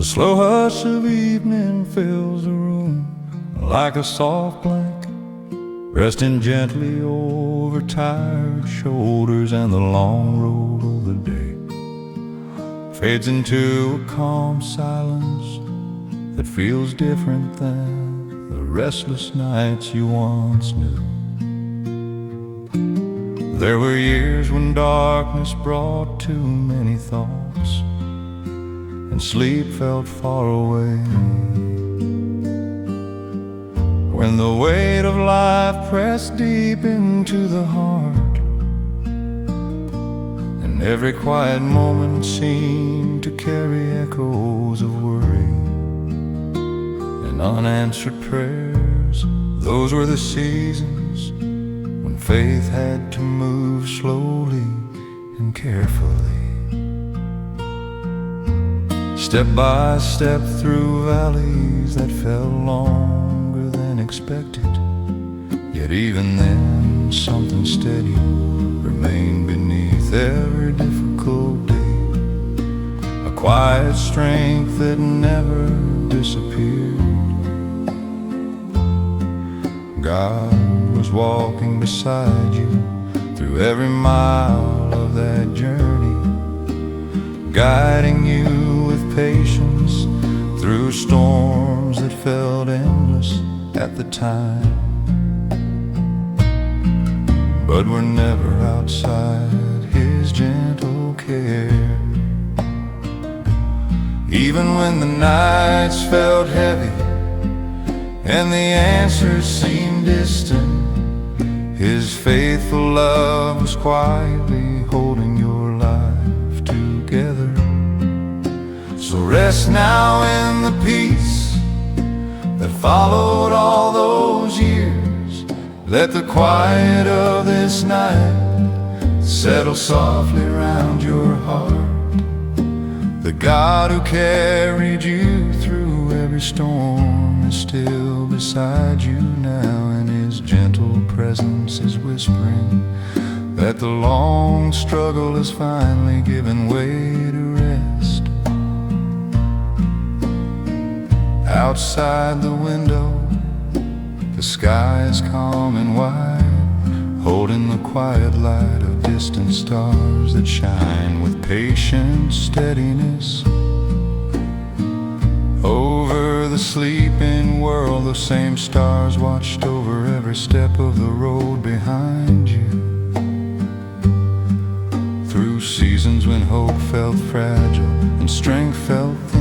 The slow hush of evening fills the room like a soft blanket, resting gently over tired shoulders, and the long road of the day fades into a calm silence that feels different than the restless nights you once knew. There were years when darkness brought too many thoughts and sleep felt far away, when the weight of life pressed deep into the heart, and every quiet moment seemed to carry echoes of worry and unanswered prayers. Those were the seasons when faith had to move slowly and carefully, step by step through valleys that felt longer than expected. Yet even then, something steady remained beneath every difficult day, a quiet strength that never disappeared. God was walking beside you through every mile of that journey, guiding you with patience through storms that felt endless at the time, but were never outside His gentle care. Even when the nights felt heavy and the answers seemed distant, His faithful love was quietly holding your life together. So rest now in the peace that followed all those years. Let the quiet of this night settle softly round your heart. The God who carried you through every storm is still beside you now, and His gentle presence is whispering that the long struggle is finally giving way to rest. Outside the window, the sky is calm and wide, holding the quiet light of distant stars that shine with patient steadiness. Over the sleeping world, those same stars watched over every step of the road behind you, through seasons when hope felt fragile and strength felt thin.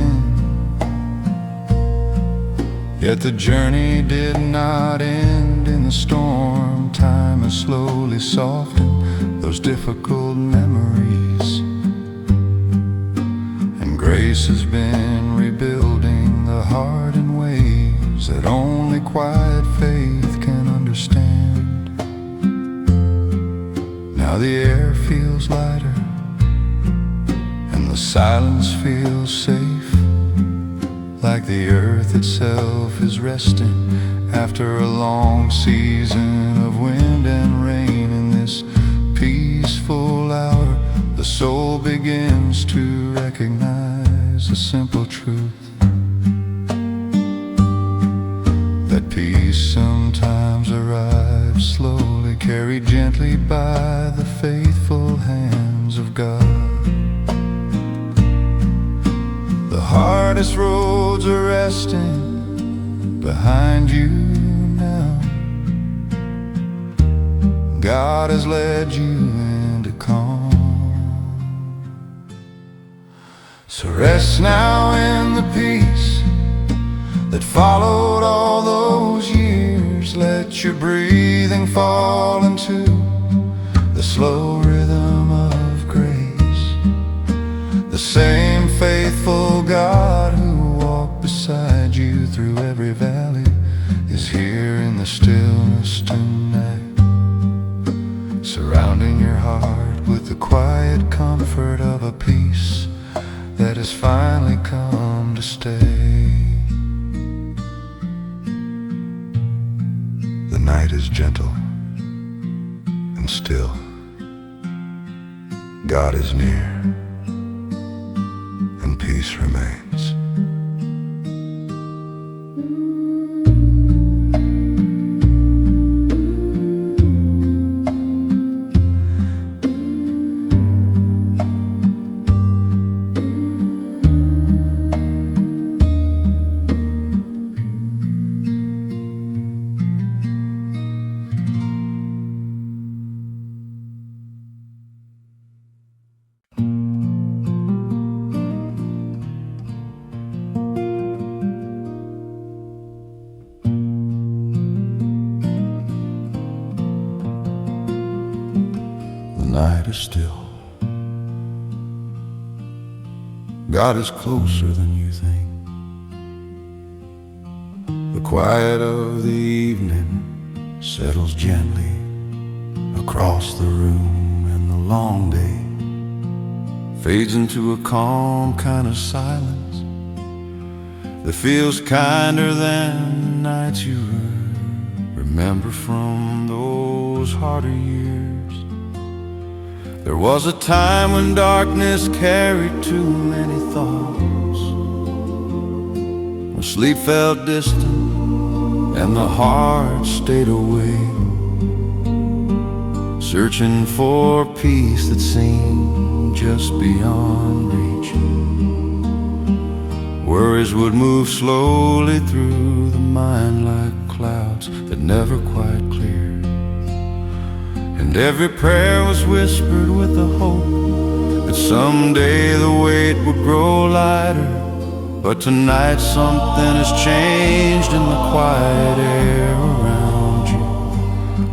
Yet the journey did not end in the storm. Time has slowly softened those difficult memories, and grace has been rebuilding the heart in ways that only quiet faith can understand. Now the air feels lighter and the silence feels safe, like the earth itself is resting after a long season of wind and rain. In this peaceful hour, the soul begins to recognize a simple truth, that peace sometimes arrives slowly, carried gently by the faithful hands of God. The hardest roads are resting behind you now. God has led you into calm. So rest now in the peace that followed all those years. Let your breathing fall into the slow rhythm of grace. The same faithful God who walked beside you through every valley is here in the stillness tonight, surrounding your heart with the quiet comfort of a peace that has finally come to stay. The night is gentle and still. God is near, and peace remains. night is still. God is closer than you think. The quiet of the evening settles gently across the room, and the long day fades into a calm kind of silence that feels kinder than the nights you remember from those harder years. There was a time when darkness carried too many thoughts, when sleep felt distant and the heart stayed away, searching for peace that seemed just beyond reach. Worries would move slowly through the mind like clouds that never quite cleared, and every prayer was whispered with the hope that someday the weight would grow lighter. But tonight something has changed in the quiet air around you.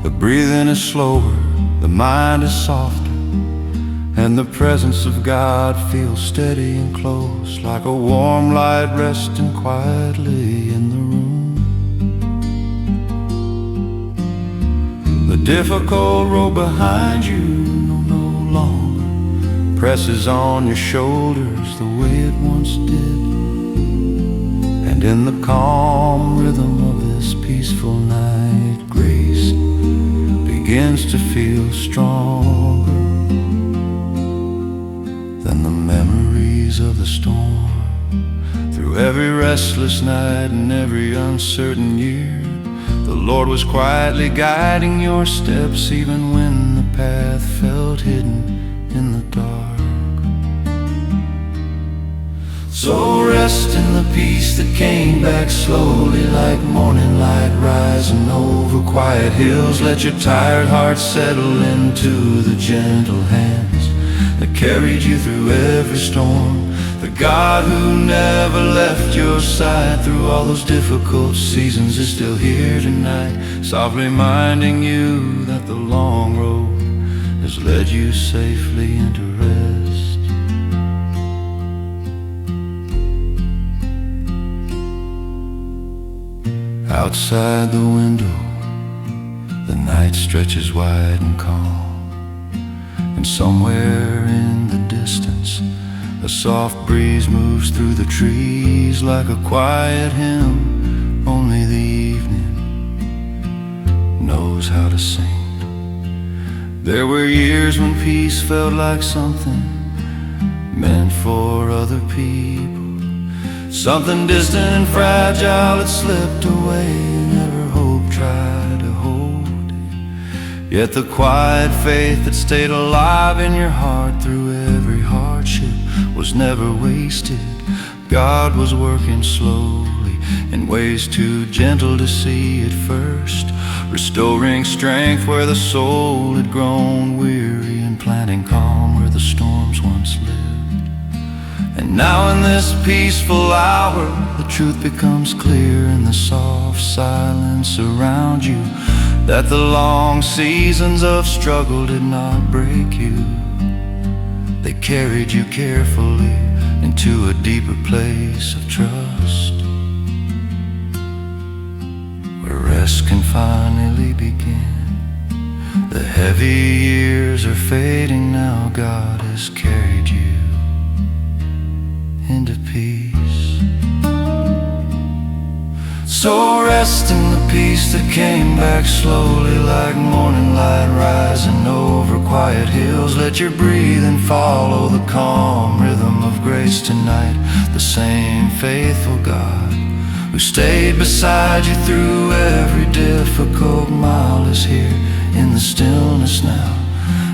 The breathing is slower, the mind is softer, and the presence of God feels steady and close, like a warm light resting quietly in the room. The difficult road behind you no longer presses on your shoulders the way it once did, and in the calm rhythm of this peaceful night, grace begins to feel stronger than the memories of the storm. Through every restless night and every uncertain year, the Lord was quietly guiding your steps, even when the path felt hidden in the dark. So rest in the peace that came back slowly, like morning light rising over quiet hills. Let your tired heart settle into the gentle hands that carried you through every storm. The God who never left your side through all those difficult seasons is still here tonight, softly reminding you that the long road has led you safely into rest. Outside the window, the night stretches wide and calm, and somewhere in the distance a soft breeze moves through the trees, like a quiet hymn only the evening knows how to sing. There were years when peace felt like something meant for other people, something distant and fragile that slipped away, never hope tried to hold it. Yet the quiet faith that stayed alive in your heart through every hardship was never wasted. God was working slowly in ways too gentle to see at first, restoring strength where the soul had grown weary, and planting calm where the storms once lived. And now in this peaceful hour, the truth becomes clear in the soft silence around you, that the long seasons of struggle did not break you. They carried you carefully into a deeper place of trust, where rest can finally begin. The heavy years are fading now, God has carried you into peace. So rest in the peace that came back slowly, like morning light rising over quiet hills. Let your breathing follow the calm rhythm of grace tonight. The same faithful God who stayed beside you through every difficult mile is here in the stillness now,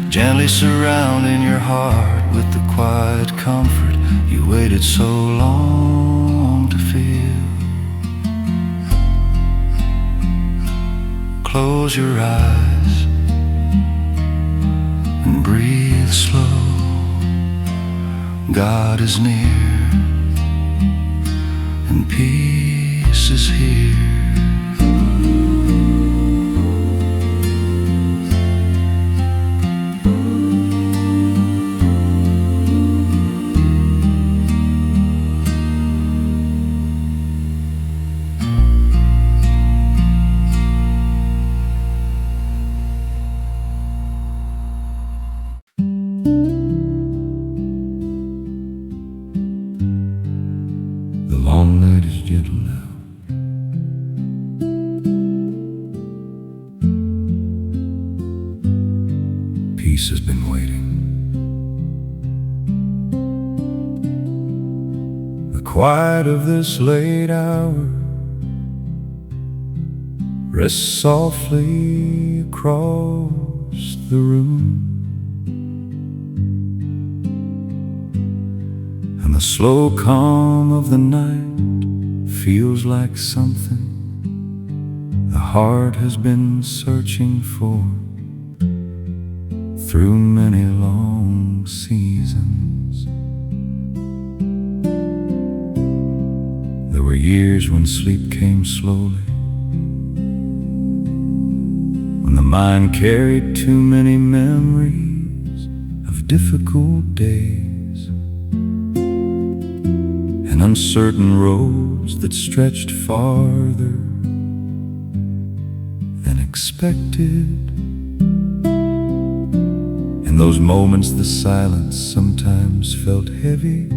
gently surrounding your heart with the quiet comfort you waited so long to feel. Close your eyes and breathe slow. God is near and peace is here. peace has been waiting. The quiet of this late hour rests softly across the room, and the slow calm of the night feels like something the heart has been searching for through many long seasons. There were years when sleep came slowly, when the mind carried too many memories of difficult days and uncertain roads that stretched farther than expected. In those moments the silence sometimes felt heavy,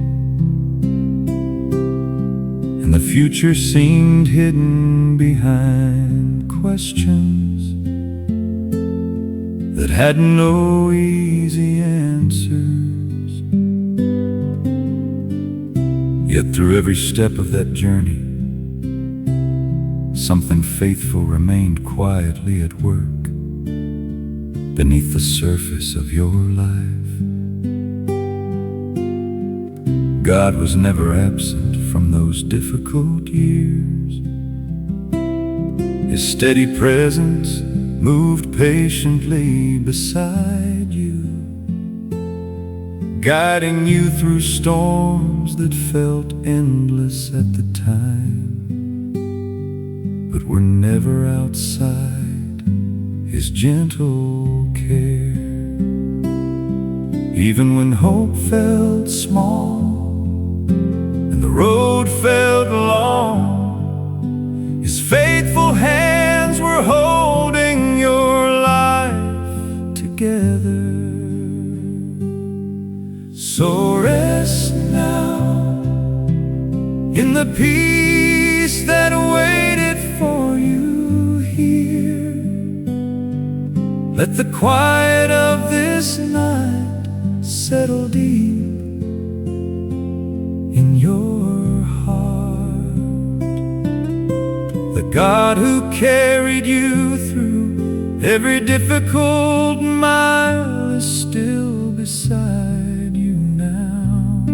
and the future seemed hidden behind questions that had no easy answers. Yet through every step of that journey, something faithful remained quietly at work beneath the surface of your life. God was never absent from those difficult years. His steady presence moved patiently beside you, guiding you through storms that felt endless at the time, but were never outside His gentle care. Even when hope felt small and the road felt long, His faithful hands were holding your life together. So rest now in the peace that waited for you here. Let the quiet of this night settle deep in your heart. The God who carried you through every difficult mile is still beside you now,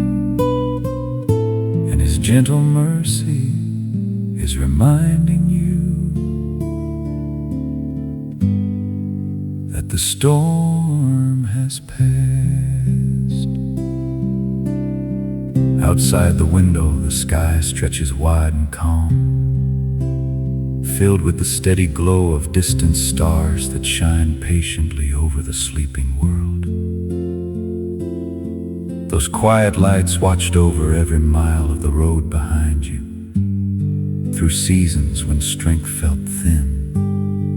and His gentle mercy is reminding you that the storm has passed. Outside the window, the sky stretches wide and calm, filled with the steady glow of distant stars that shine patiently over the sleeping world. Those quiet lights watched over every mile of the road behind you, through seasons when strength felt thin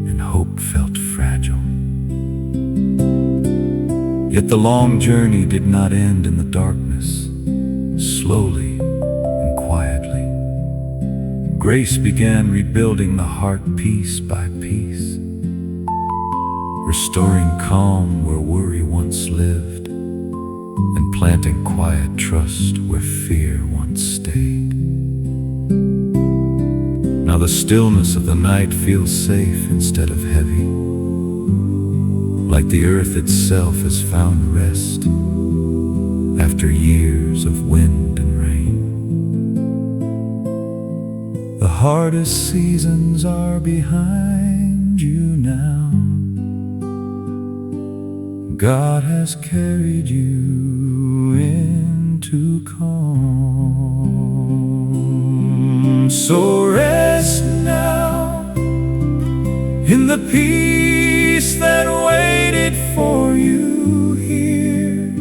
and hope felt fragile. Yet the long journey did not end in the darkness. Slowly and quietly, grace began rebuilding the heart piece by piece, restoring calm where worry once lived, and planting quiet trust where fear once stayed. Now the stillness of the night feels safe instead of heavy, like the earth itself has found rest after years of wind and rain. The hardest seasons are behind you now. God has carried you into calm. So rest now in the peace that waited for you here.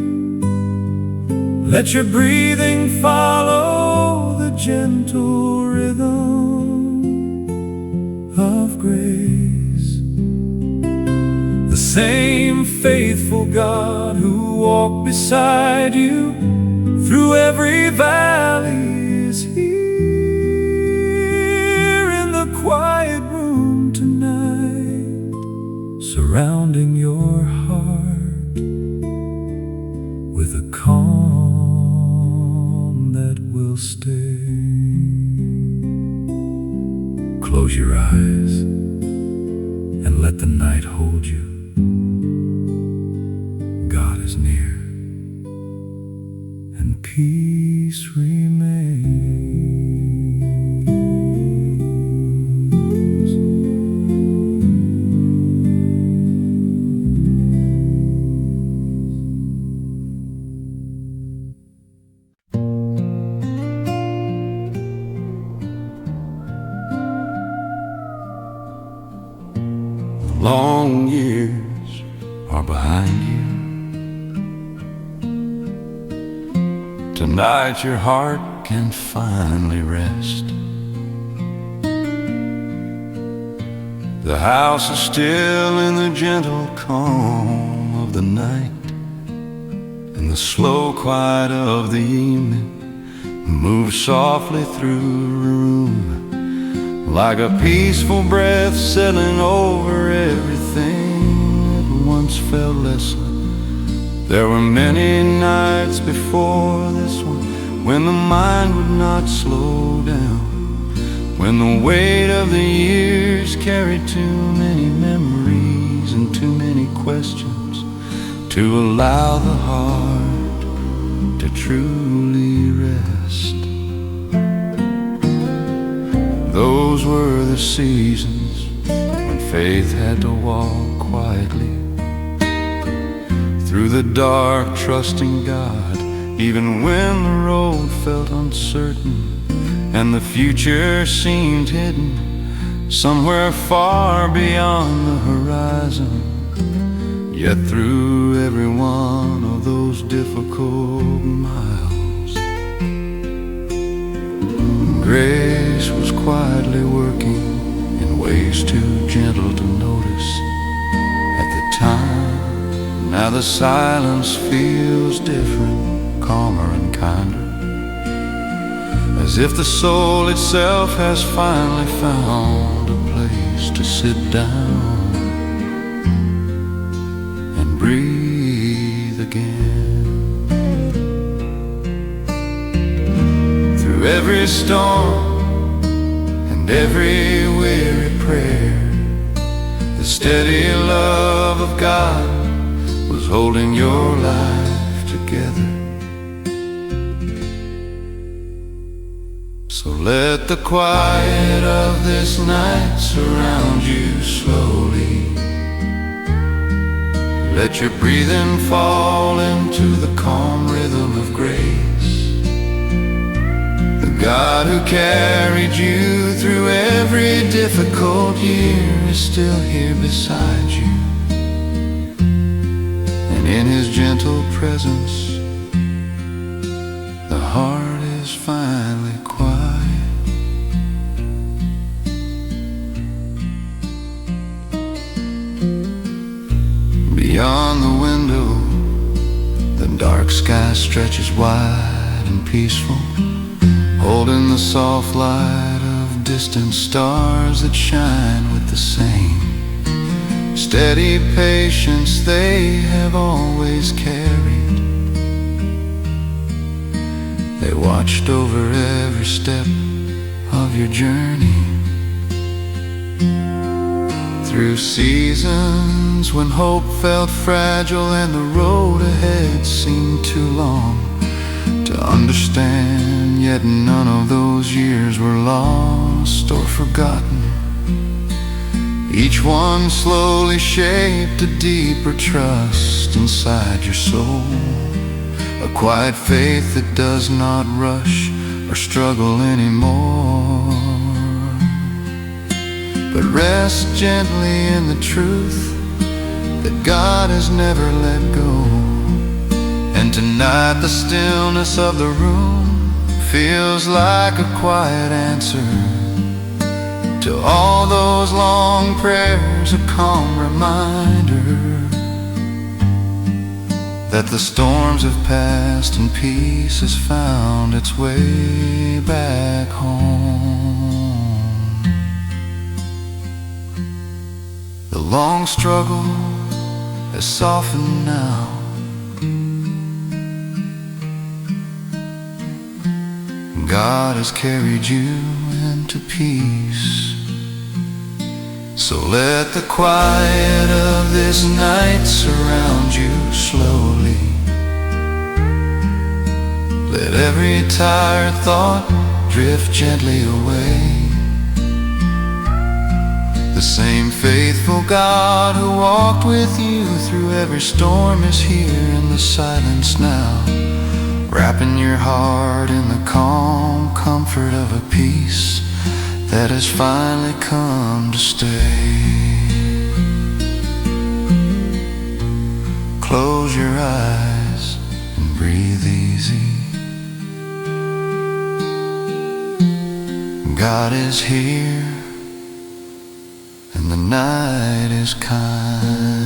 Let your breathing follow the gentle rhythm of grace. The same faithful God who walked beside you through every valley is here in the quiet room tonight, surrounding your heart God is near, and peace remains. Long years are behind you. Tonight your heart can finally rest. The house is still in the gentle calm of the night, and the slow quiet of the evening moves softly through the room, like a peaceful breath settling over everything that once felt lesser. There were many nights before this one when the mind would not slow down, when the weight of the years carried too many memories and too many questions to allow the heart to truly rest. Those were the seasons when faith had to walk quietly through the dark, trusting God, even when the road felt uncertain and the future seemed hidden somewhere far beyond the horizon. Yet through every one of those difficult miles, grace was quietly working in ways too gentle to notice at the time. Now the silence feels different, calmer and kinder, as if the soul itself has finally found a place to sit down and breathe again. Through every storm and every weary prayer, the steady love of God was holding your life together. So let the quiet of this night surround you slowly. Let your breathing fall into the calm rhythm of grace. The God who carried you through every difficult year is still here beside you. In His gentle presence, the heart is finally quiet. Beyond the window, the dark sky stretches wide and peaceful, holding the soft light of distant stars that shine with the same steady patience they have always carried. They watched over every step of your journey, through seasons when hope felt fragile and the road ahead seemed too long to understand. Yet none of those years were lost or forgotten. Each one slowly shaped a deeper trust inside your soul, a quiet faith that does not rush or struggle anymore, but rests gently in the truth that God has never let go. And tonight the stillness of the room feels like a quiet answer to all those long prayers, a calm reminder that the storms have passed and peace has found its way back home. The long struggle has softened now. God has carried you into peace. So let the quiet of this night surround you slowly. every tired thought drift gently away. The same faithful God who walked with you through every storm is here in the silence now, wrapping your heart in the calm comfort of a peace that has finally come to stay. Close your eyes and breathe easy. God is here and the night is kind.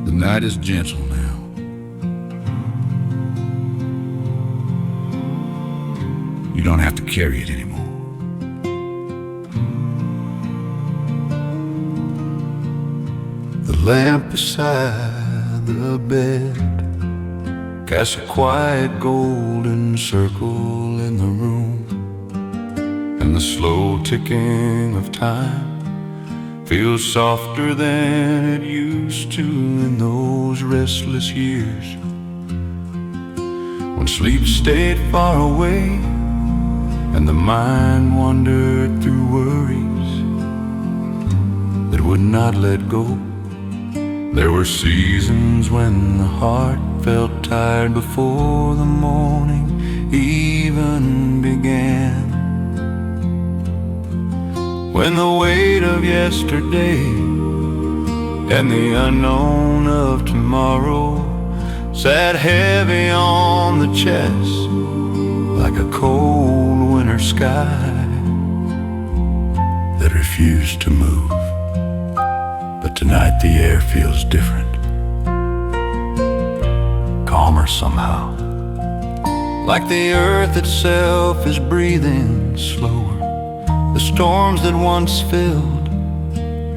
The night is gentle now. You don't have to carry it anymore. The lamp beside the bed casts a quiet golden circle in the room, and the slow ticking of time feels softer than it used to in those restless years when sleep stayed far away and the mind wandered through worries that would not let go. There were seasons when the heart felt tired before the morning even began, when the weight of yesterday and the unknown of tomorrow sat heavy on the chest like a cold winter sky that refused to move. But tonight the air feels different, calmer somehow, like the earth itself is breathing slower. The storms that once filled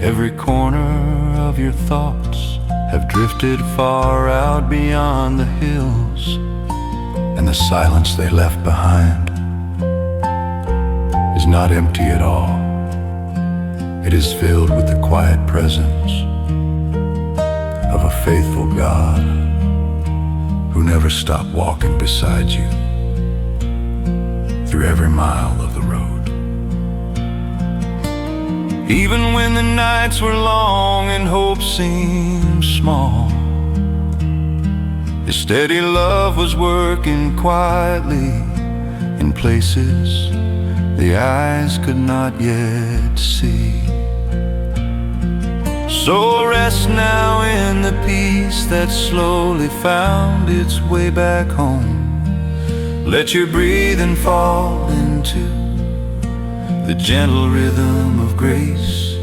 every corner of your thoughts have drifted far out beyond the hills, and the silence they left behind is not empty at all. It is filled with the quiet presence of a faithful God who never stopped walking beside you through every mile of the road. Even when the nights were long and hope seemed small, His steady love was working quietly in places the eyes could not yet see. So rest now in the peace that slowly found its way back home. Let your breathing fall into the gentle rhythm of grace.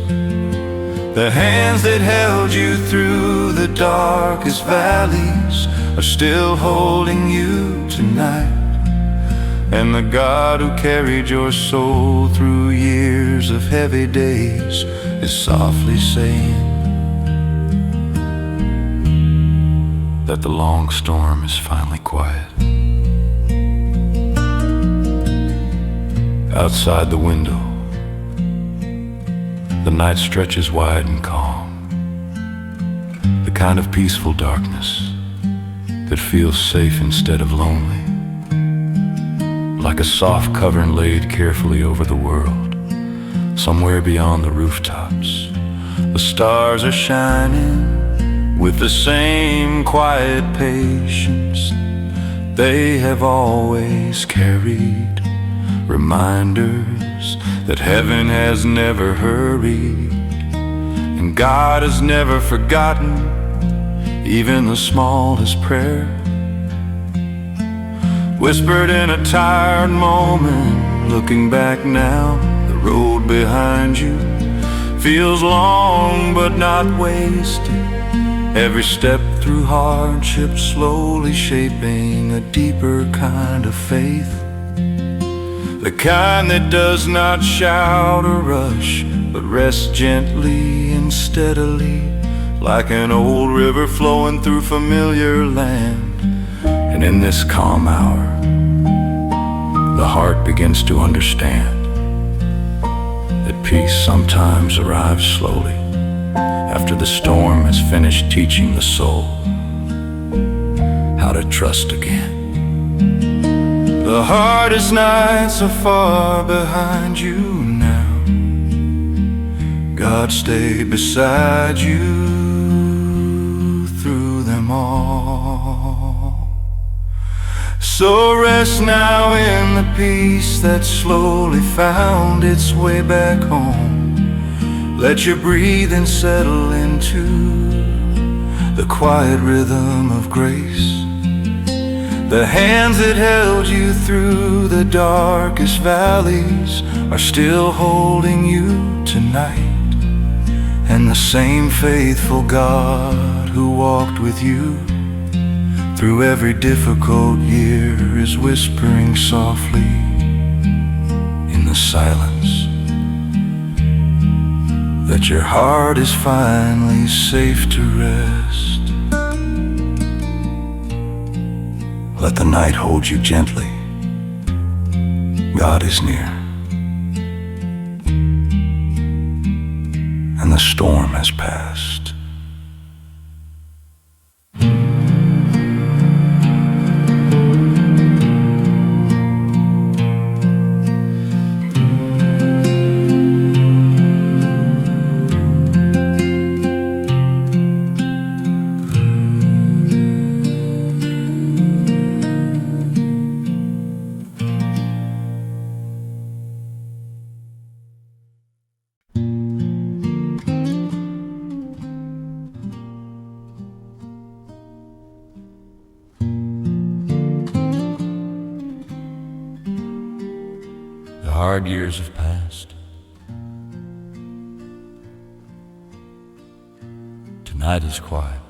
The hands that held you through the darkest valleys are still holding you tonight. And the God who carried your soul through years of heavy days is softly saying that the long storm is finally quiet. Outside the window, the night stretches wide and calm, the kind of peaceful darkness that feels safe instead of lonely, like a soft covering laid carefully over the world. Somewhere beyond the rooftops, the stars are shining with the same quiet patience they have always carried. Reminders that heaven has never hurried, and God has never forgotten even the smallest prayer. Whispered in a tired moment, looking back now, the road behind you feels long but not wasted. Every step through hardship slowly shaping a deeper kind of faith. the kind that does not shout or rush, but rests gently and steadily, like an old river flowing through familiar land. And in this calm hour, the heart begins to understand that peace sometimes arrives slowly, after the storm has finished teaching the soul how to trust again. The hardest nights are far behind you now. God stay beside you through them all. So rest now in the peace that slowly found its way back home. Let your breathing settle into the quiet rhythm of grace. The hands that held you through the darkest valleys are still holding you tonight. And the same faithful God who walked with you through every difficult year is whispering softly in the silence that your heart is finally safe to rest. Let the night hold you gently. God is near, and the storm has passed. The hard years have passed. Tonight is quiet.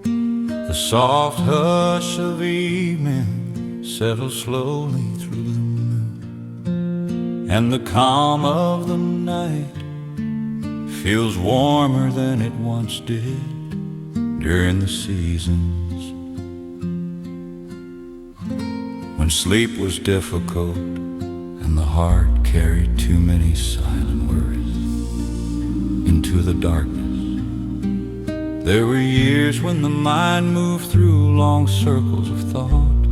The soft hush of evening settles slowly through the moon, and the calm of the night feels warmer than it once did during the seasons when sleep was difficult and the heart carried too many silent worries into the darkness. There were years when the mind moved through long circles of thought,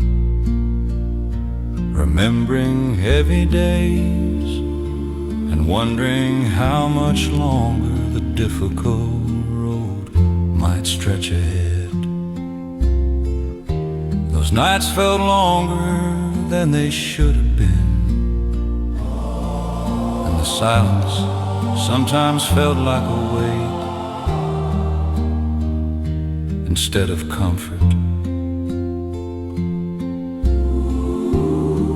remembering heavy days and wondering how much longer the difficult road might stretch ahead. Those nights felt longer than they should have been, and the silence sometimes felt like a weight instead of comfort.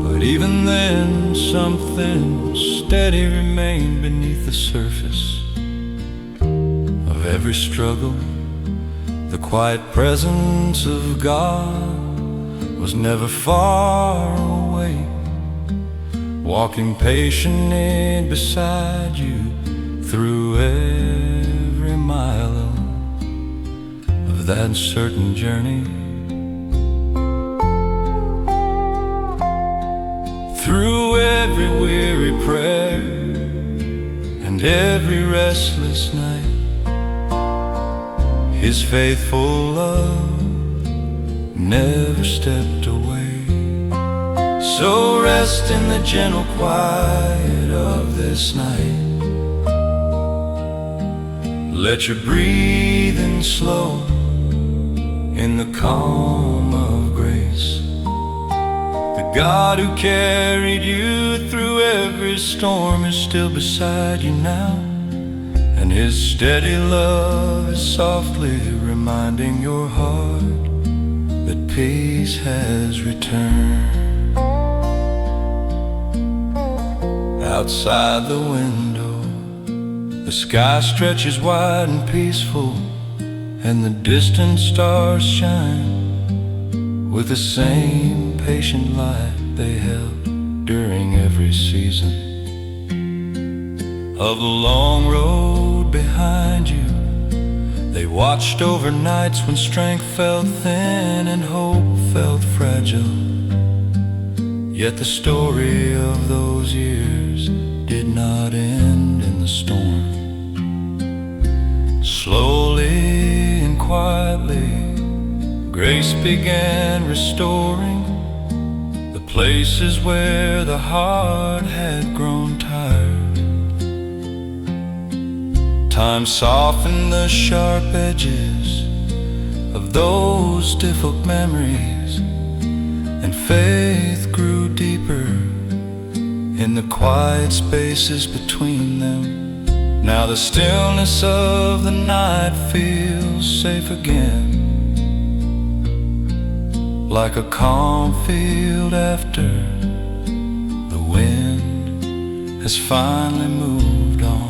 But even then, something steady remained beneath the surface of every struggle. The quiet presence of God was never far away, walking patiently beside you through every mile of that certain journey. Through every weary prayer and every restless night, His faithful love never stepped away. So rest in the gentle quiet of this night. Let your breathing slow in the calm of grace. The God who carried you through every storm is still beside you now, and His steady love is softly reminding your heart that peace has returned. Outside the window, the sky stretches wide and peaceful, and the distant stars shine with the same patient light they held during every season of the long road behind you. They watched over nights when strength felt thin and hope felt fragile. Yet the story of those years did not end in the storm. Slowly and quietly, grace began restoring the places where the heart had grown tired. Time softened the sharp edges of those difficult memories, and faith grew deeper in the quiet spaces between them. Now the stillness of the night feels safe again, like a calm field after the wind has finally moved on.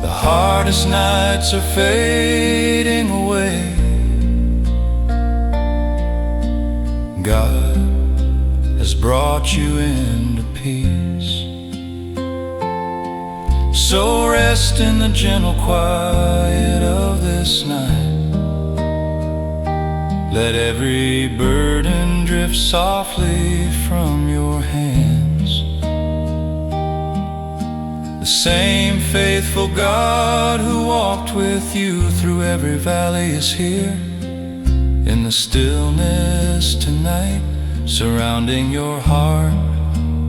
The hardest nights are fading away. God has brought you into peace. So rest in the gentle quiet of this night. Let every burden drift softly from your hands. The same faithful God who walked with you through every valley is here in the stillness tonight, surrounding your heart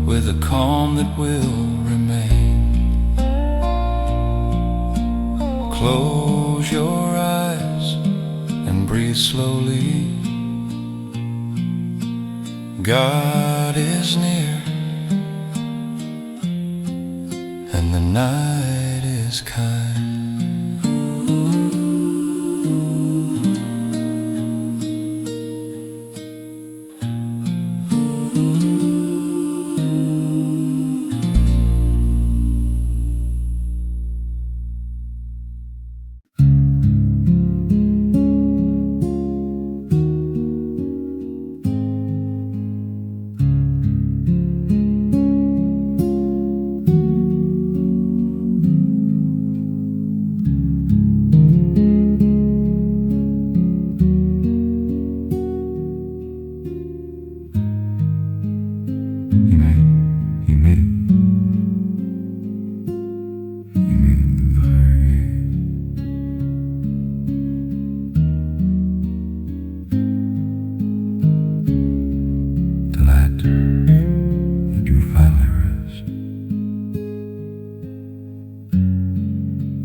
with a calm that will remain. Close your eyes and breathe slowly. God is near, and the night is kind.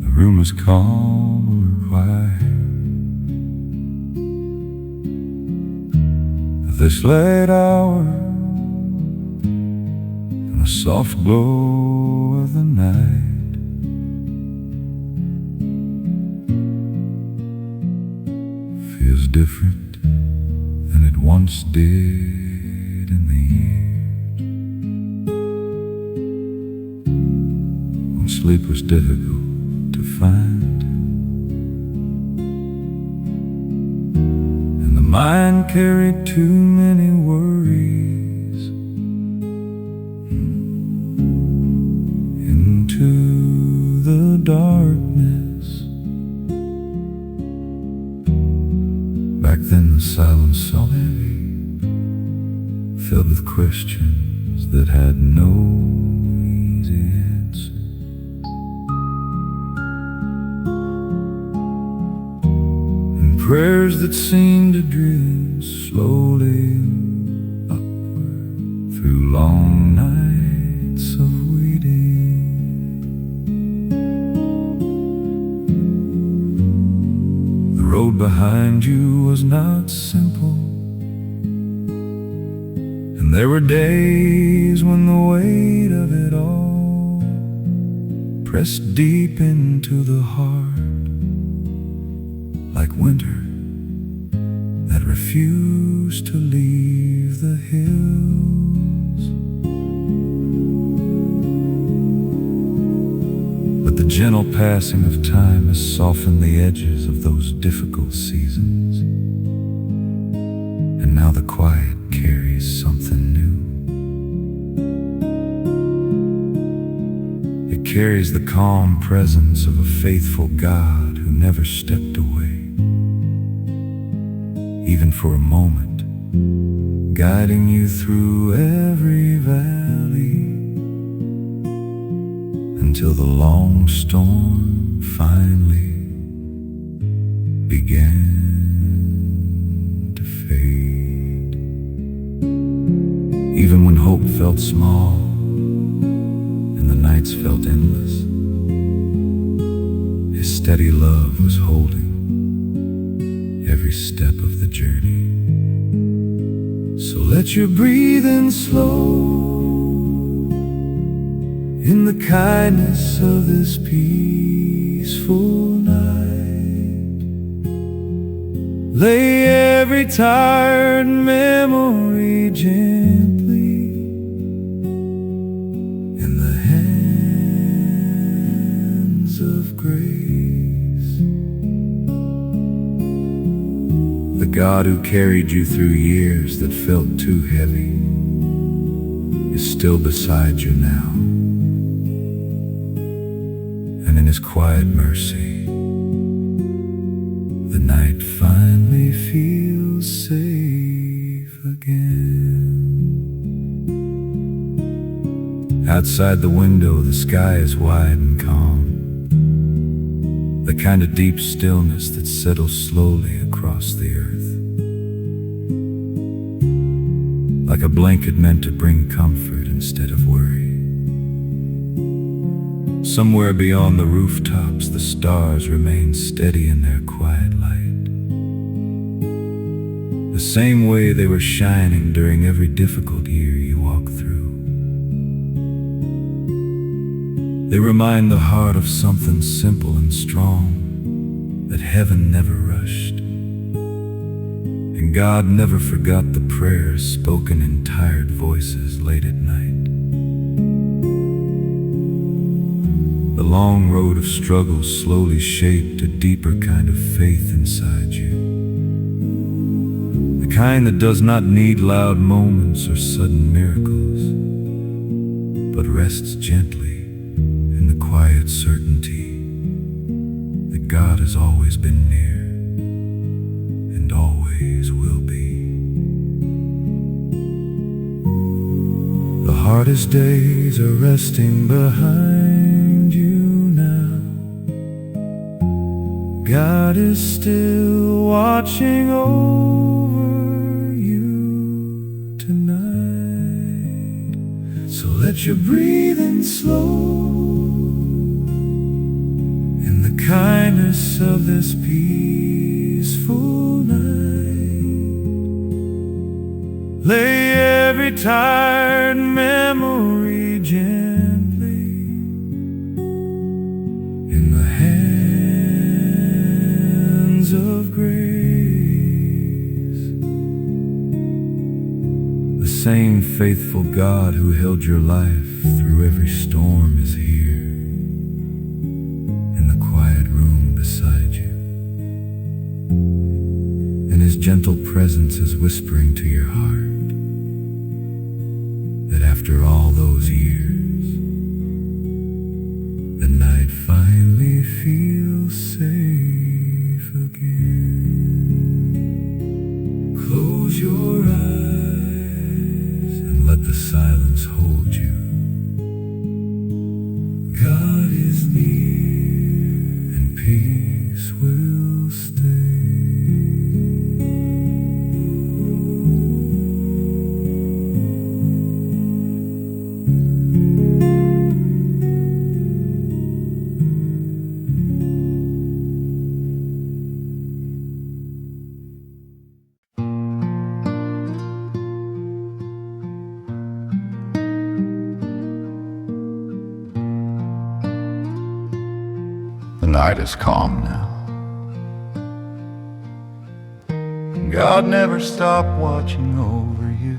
The room is calm or quiet at this late hour, in the soft glow of the night. Feels different than it once did in the years when sleep was difficult to find, and the mind carried too many worries into the darkness. Back then the silence so heavy, filled with questions that had no easy answer. Prayers that seemed to drift slowly upward through long nights of waiting. The road behind you was not simple, and there were days when the weight of it all pressed deep into the heart, like winter that refused to leave the hills. But the gentle passing of time has softened the edges of those difficult seasons, and now the quiet carries carries something new. It carries the calm presence of a faithful God who never stepped away, even for a moment, guiding you through every valley until the long storm finally began to fade. Even when hope felt small and the nights felt endless, His steady love was holding every step of the journey. So let your breathing slow in the kindness of this peaceful night. Lay every tired memory gently in the hands of grace. The God who carried you through years that felt too heavy is still beside you now. And in His quiet mercy, the night finally feels safe again. Outside the window, the sky is wide and calm, the kind of deep stillness that settles slowly across the earth, like a blanket meant to bring comfort instead of worry. Somewhere beyond the rooftops, the stars remain steady in their quiet light, the same way they were shining during every difficult year you walked through. They remind the heart of something simple and strong, that heaven never rushed, and God never forgot the prayers spoken in tired voices late at night. The long road of struggle slowly shaped a deeper kind of faith inside you, the kind that does not need loud moments or sudden miracles, but rests gently in the quiet certainty that God has always been near and always will be. The hardest days are resting behind you now. God is still watching over you tonight. So let your breathing slow in the kindness of this peaceful night. Lay every tired memory gently in the hands of grace. The same faithful God who held your life through every storm is here, beside you, and His gentle presence is whispering to your heart that after all those years, the night finally feels safe again. Close your eyes and let the silence hold you. God is near, peace will stay. The night is calm now. God never stopped watching over you.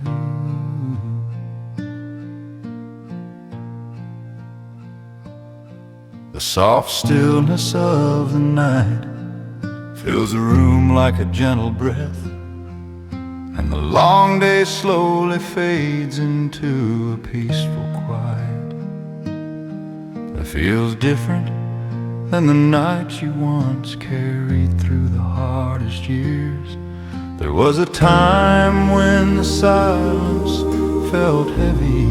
The soft stillness of the night fills the room like a gentle breath, and the long day slowly fades into a peaceful quiet that feels different than the nights you once carried through the hardest years. There was a time when the silence felt heavy,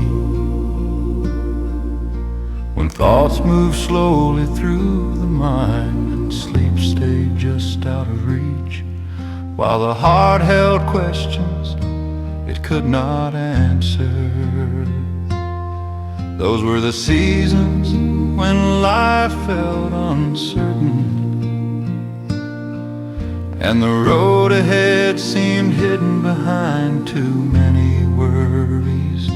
when thoughts moved slowly through the mind and sleep stayed just out of reach, while the heart held questions it could not answer. Those were the seasons when life felt uncertain, and the road ahead seemed hidden behind too many worries.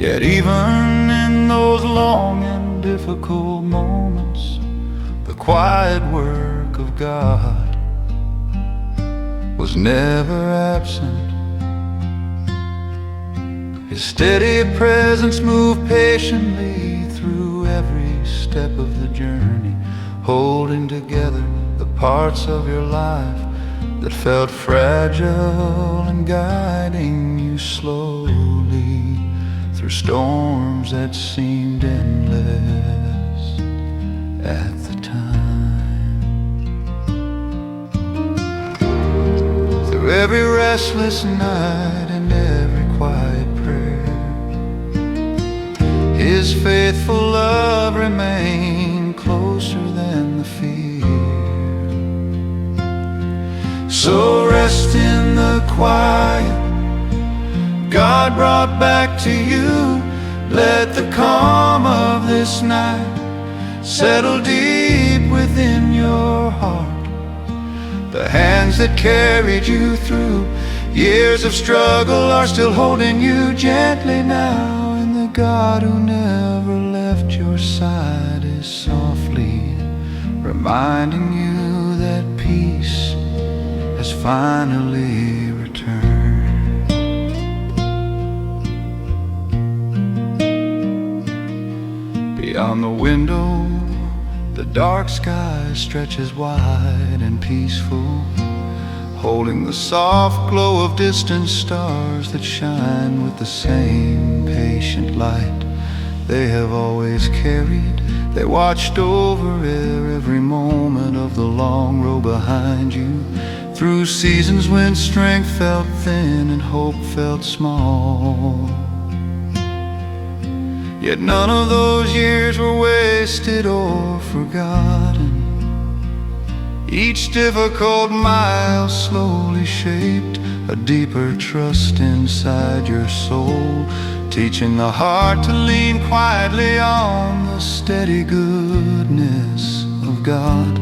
Yet even in those long and difficult moments, the quiet work of God was never absent. His steady presence moved patiently through every step of the journey, holding together the parts of your life that felt fragile and guiding you slowly through storms that seemed endless at the time. Through every restless night and every quiet prayer, His faithful love remained closer than the fear. So rest in the quiet God brought back to you. Let the calm of this night settle deep within your heart. The hands that carried you through years of struggle are still holding you gently now, and the God who never left your side is softly reminding you that peace has finally returned. Beyond the window, the dark sky stretches wide and peaceful, holding the soft glow of distant stars that shine with the same patient light they have always carried. They watched over every moment of the long road behind you, through seasons when strength felt thin and hope felt small. Yet none of those years were wasted or forgotten. Each difficult mile slowly shaped a deeper trust inside your soul, teaching the heart to lean quietly on the steady goodness of God.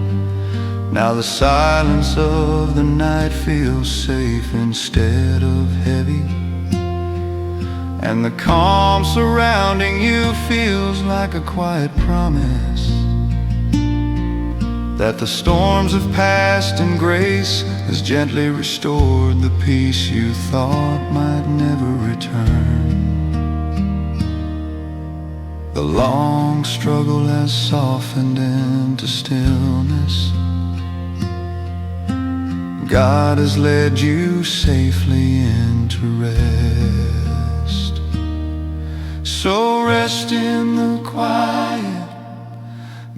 Now the silence of the night feels safe instead of heavy, and the calm surrounding you feels like a quiet promise that the storms have passed and grace has gently restored the peace you thought might never return. The long struggle has softened into stillness. God has led you safely into rest. So rest in the quiet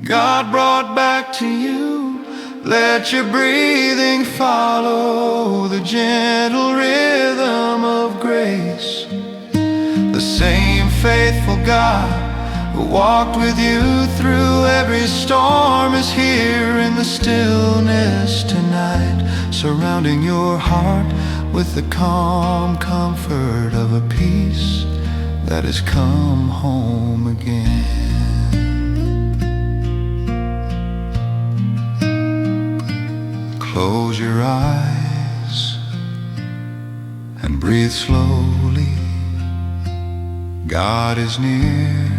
God brought back to you. Let your breathing follow the gentle rhythm of grace. The same faithful God who walked with you through every storm is here in the stillness tonight, surrounding your heart with the calm comfort of a peace that has come home again. Close your eyes and breathe slowly. God is near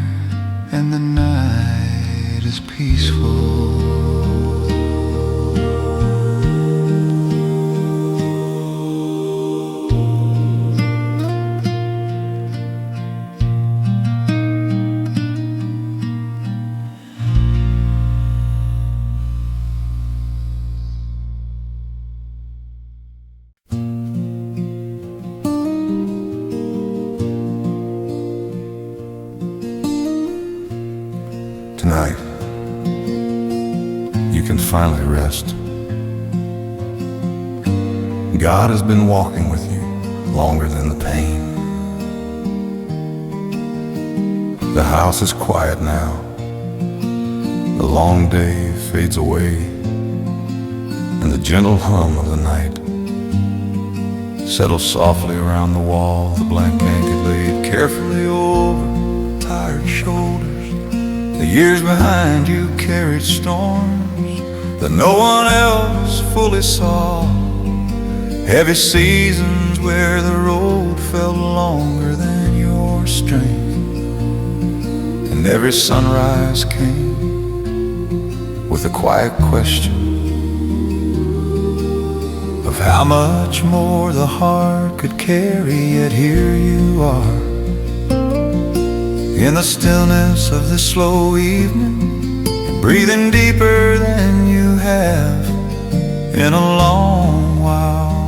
and the night is peaceful. finally rest. God has been walking with you longer than the pain. The house is quiet now. The long day fades away, and the gentle hum of the night settles softly around the wall. The blanket laid carefully over tired shoulders. The years behind you carried storms that no one else fully saw. Heavy seasons where the road felt longer than your strength, and every sunrise came with a quiet question of how much more the heart could carry. Yet here you are, in the stillness of this slow evening, breathing deeper than you have in a long while,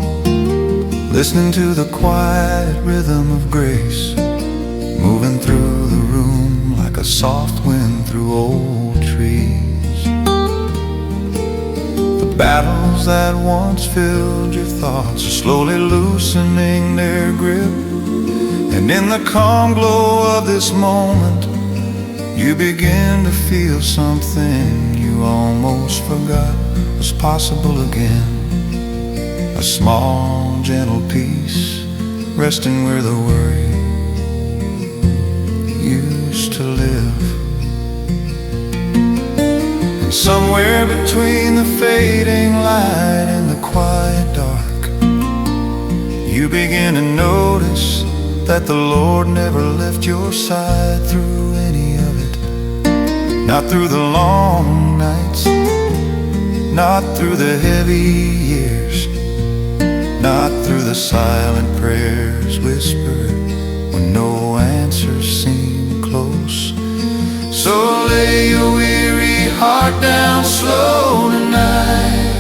listening to the quiet rhythm of grace moving through the room like a soft wind through old trees. The battles that once filled your thoughts are slowly loosening their grip, and in the calm glow of this moment, you begin to feel something you almost forgot was possible again. A small, gentle peace resting where the worry used to live. And somewhere between the fading light and the quiet dark, you begin to notice that the Lord never left your side through any of it. Not through the long nights, not through the heavy years, not through the silent prayers whispered when no answers seem close. So lay your weary heart down slow tonight.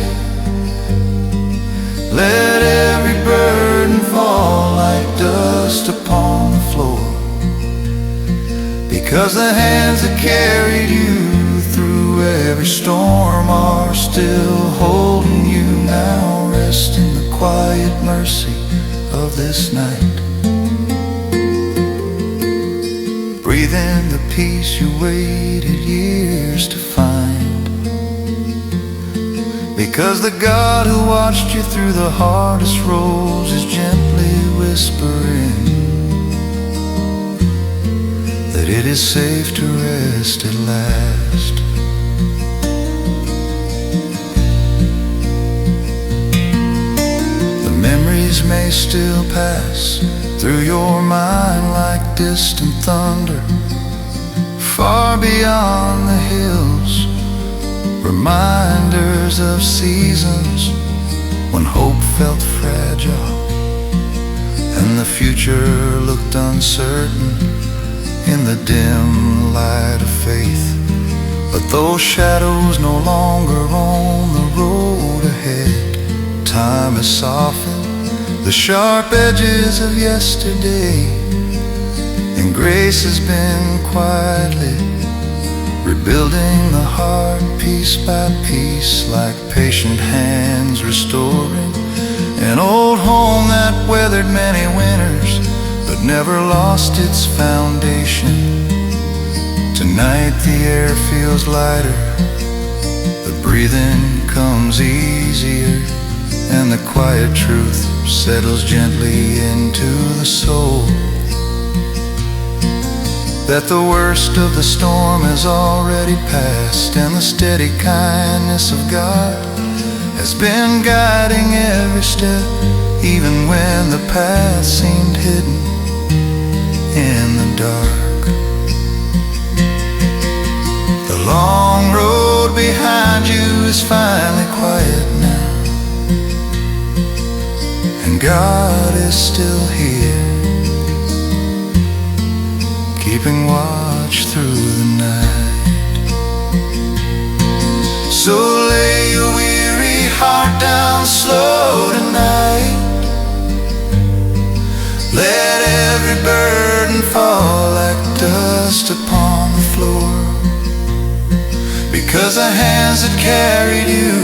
Let every burden fall like dust upon the floor, because the hands that carried you through every storm are still holding you now. Rest in the quiet mercy of this night. Breathe in the peace you waited years to find, because the God who watched you through the hardest roads is gently whispering that it is safe to rest at last. The memories may still pass through your mind like distant thunder, far beyond the hills, reminders of seasons when hope felt fragile and the future looked uncertain in the dim light of faith. But those shadows no longer on the road ahead. Time has softened the sharp edges of yesterday, and grace has been quietly rebuilding the heart piece by piece, like patient hands restoring an old home that weathered many winters but never lost its foundation. Tonight the air feels lighter, the breathing comes easier, and the quiet truth settles gently into the soul, that the worst of the storm has already passed, and the steady kindness of God has been guiding every step, even when the path seemed hidden in the dark. The long road behind you is finally quiet now, and God is still here, keeping watch through the night. So lay your weary heart down slow tonight. Let every burden fall like dust upon the floor, because 'Cause the hands that carried you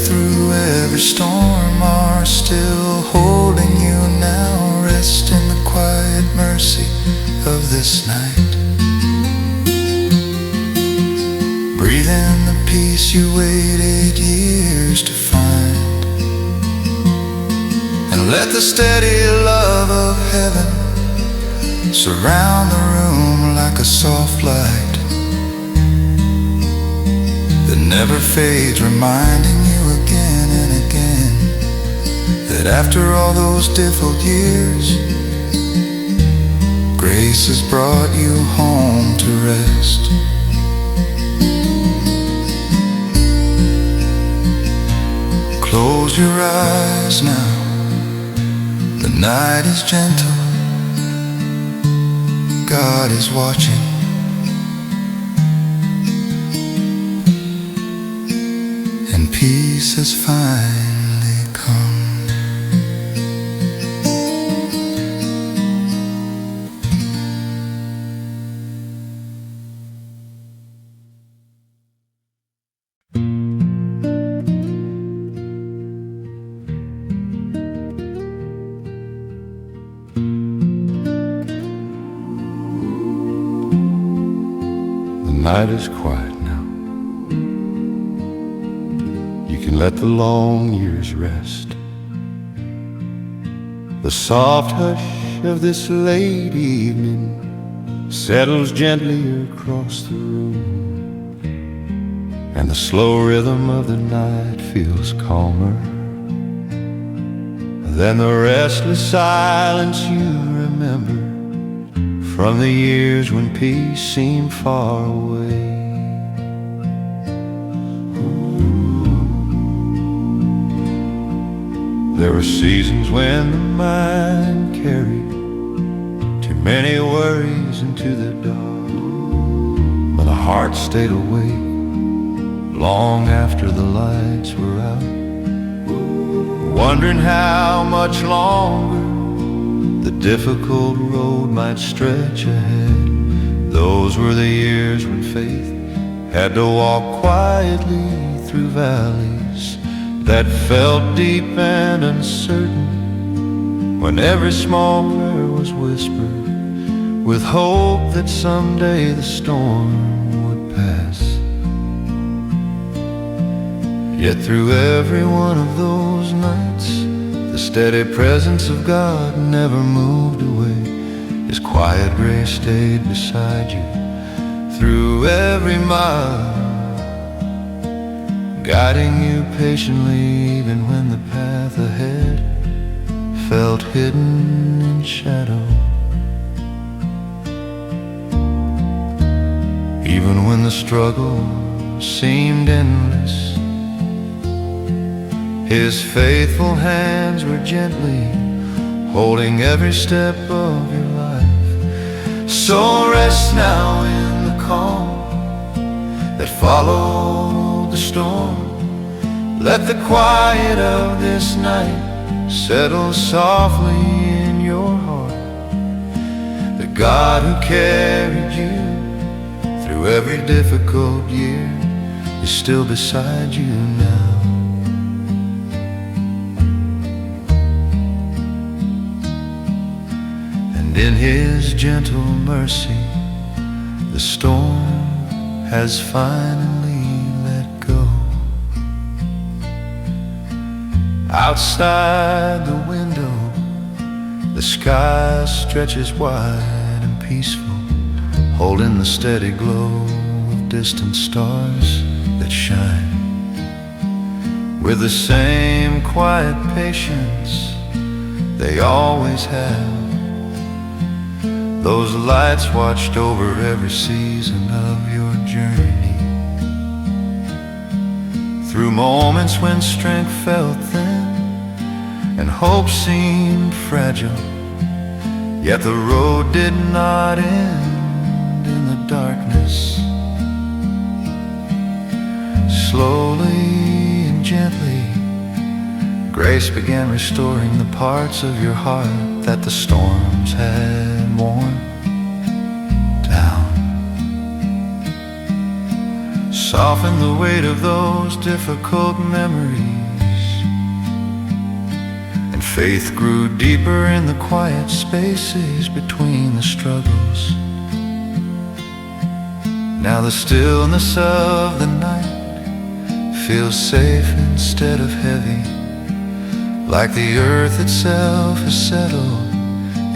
through every storm are still holding you now. Rest in the quiet mercy of this night. Breathe in the peace you waited years to find, and let the steady love of heaven surround the room like a soft light that never fades, reminding you again and again that after all those difficult years, grace has brought you home to rest. Close your eyes now, the night is gentle, God is watching. And peace has finally come. The night is quiet now. You can let the long years rest. The soft hush of this late evening settles gently across the room, and the slow rhythm of the night feels calmer than the restless silence you remember from the years when peace seemed far away. There were seasons when the mind carried too many worries into the dark, but the heart stayed awake long after the lights were out, wondering how much longer the difficult road might stretch ahead. Those were the years when faith had to walk quietly through valleys that felt deep and uncertain, when every small prayer was whispered with hope that someday the storm would pass. Yet through every one of those nights, the steady presence of God never moved away. His quiet grace stayed beside you through every mile, guiding you patiently even when the path ahead felt hidden in shadow. Even when the struggle seemed endless, His faithful hands were gently holding every step of your life. So rest now in the calm that followed the storm. Let the quiet of this night settle softly in your heart. The God who carried you through every difficult year is still beside you now. In His gentle mercy, the storm has finally let go. Outside the window, the sky stretches wide and peaceful, holding the steady glow of distant stars that shine with the same quiet patience they always have. Those lights watched over every season of your journey, through moments when strength felt thin and hope seemed fragile. Yet the road did not end in the darkness. Slowly and gently, grace began restoring the parts of your heart that the storms had worn down. soften the weight of those difficult memories. And faith grew deeper in the quiet spaces between the struggles. Now the stillness of the night feels safe instead of heavy, like the earth itself has settled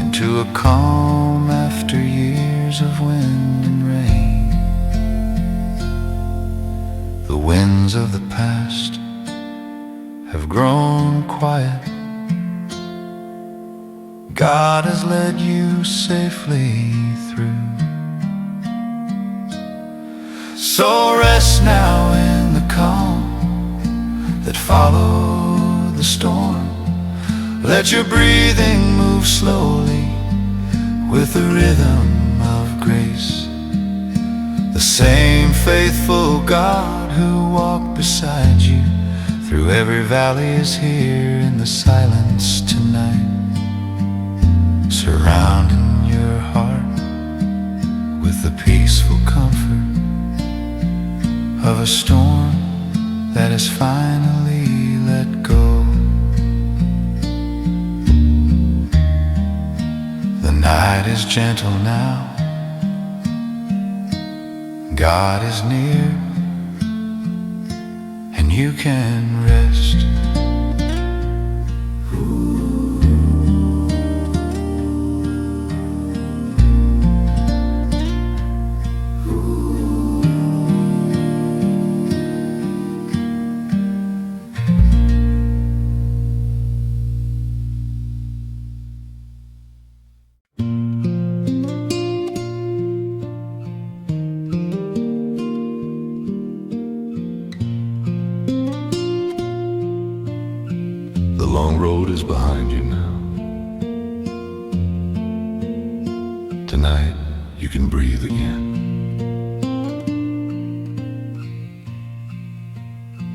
into a calm after years of wind and rain. The winds of the past have grown quiet. God has led you safely through. So rest now in the calm that followed the storm. Let your breathing move slowly with the rhythm of grace. The same faithful God who walked beside you through every valley is here in the silence tonight, surrounding your heart with the peaceful comfort of a storm that is finally let go. The night is gentle now, God is near, and you can rest. The long road is behind you now. Tonight you can breathe again.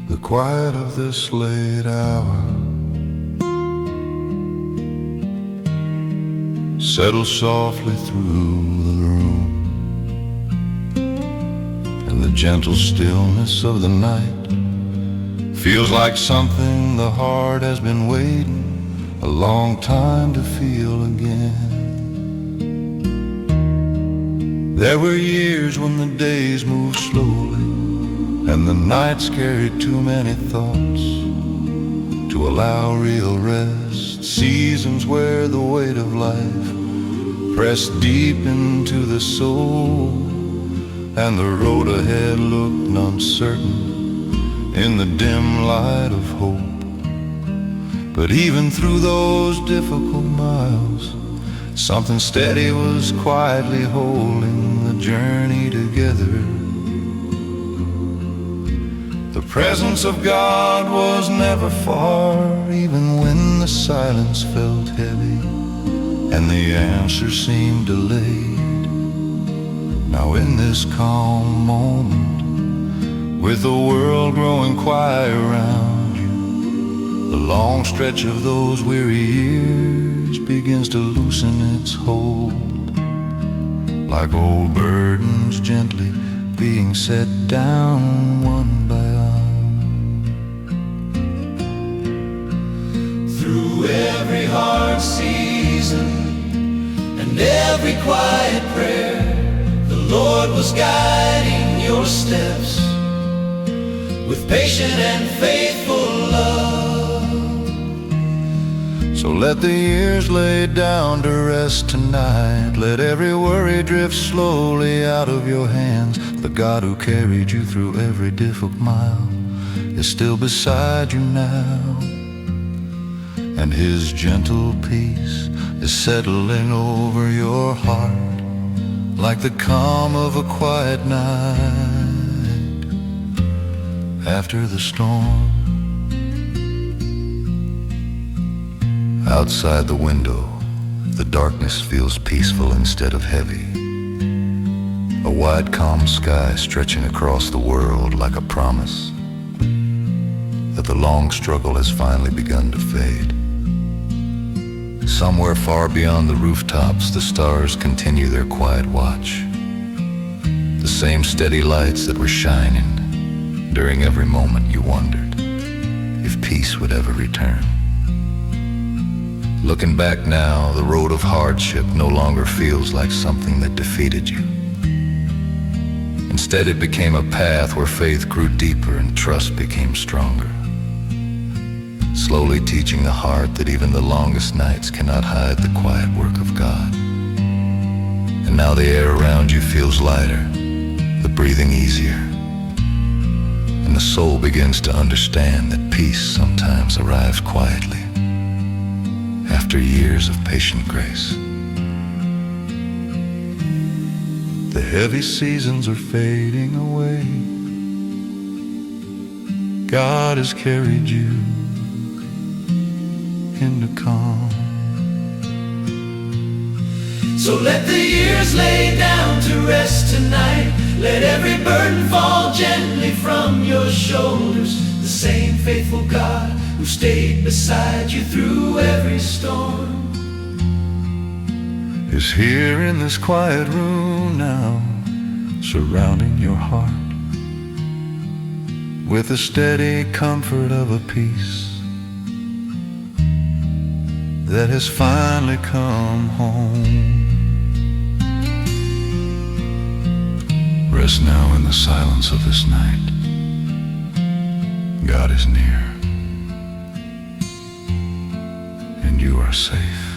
The quiet of this late hour settles softly through the room, and the gentle stillness of the night feels like something the heart has been waiting a long time to feel again. There were years when the days moved slowly and the nights carried too many thoughts to allow real rest. Seasons where the weight of life pressed deep into the soul, and the road ahead looked uncertain in the dim light of hope. But even through those difficult miles, something steady was quietly holding the journey together. The presence of God was never far, even when the silence felt heavy and the answer seemed delayed. Now in this calm moment, with the world growing quiet around you, the long stretch of those weary years begins to loosen its hold, like old burdens gently being set down one by one. Through every hard season and every quiet prayer, the Lord was guiding your steps with patient and faithful love. So let the years lay down to rest tonight. Let every worry drift slowly out of your hands. The God who carried you through every difficult mile is still beside you now, and His gentle peace is settling over your heart like the calm of a quiet night after the storm. Outside the window, the darkness feels peaceful instead of heavy. A wide, calm sky stretching across the world like a promise that the long struggle has finally begun to fade. Somewhere far beyond the rooftops, the stars continue their quiet watch. The same steady lights that were shining During every moment you wondered if peace would ever return. Looking back now, the road of hardship no longer feels like something that defeated you. Instead, it became a path where faith grew deeper and trust became stronger, slowly teaching the heart that even the longest nights cannot hide the quiet work of God. And now the air around you feels lighter, the breathing easier, and the soul begins to understand that peace sometimes arrives quietly after years of patient grace. The heavy seasons are fading away. God has carried you into calm. So let the years lay down to rest tonight. Let every burden fall gently from your shoulders. The same faithful God who stayed beside you through every storm is here in this quiet room now, surrounding your heart with the steady comfort of a peace that has finally come home. Rest now in the silence of this night. God is near, and you are safe.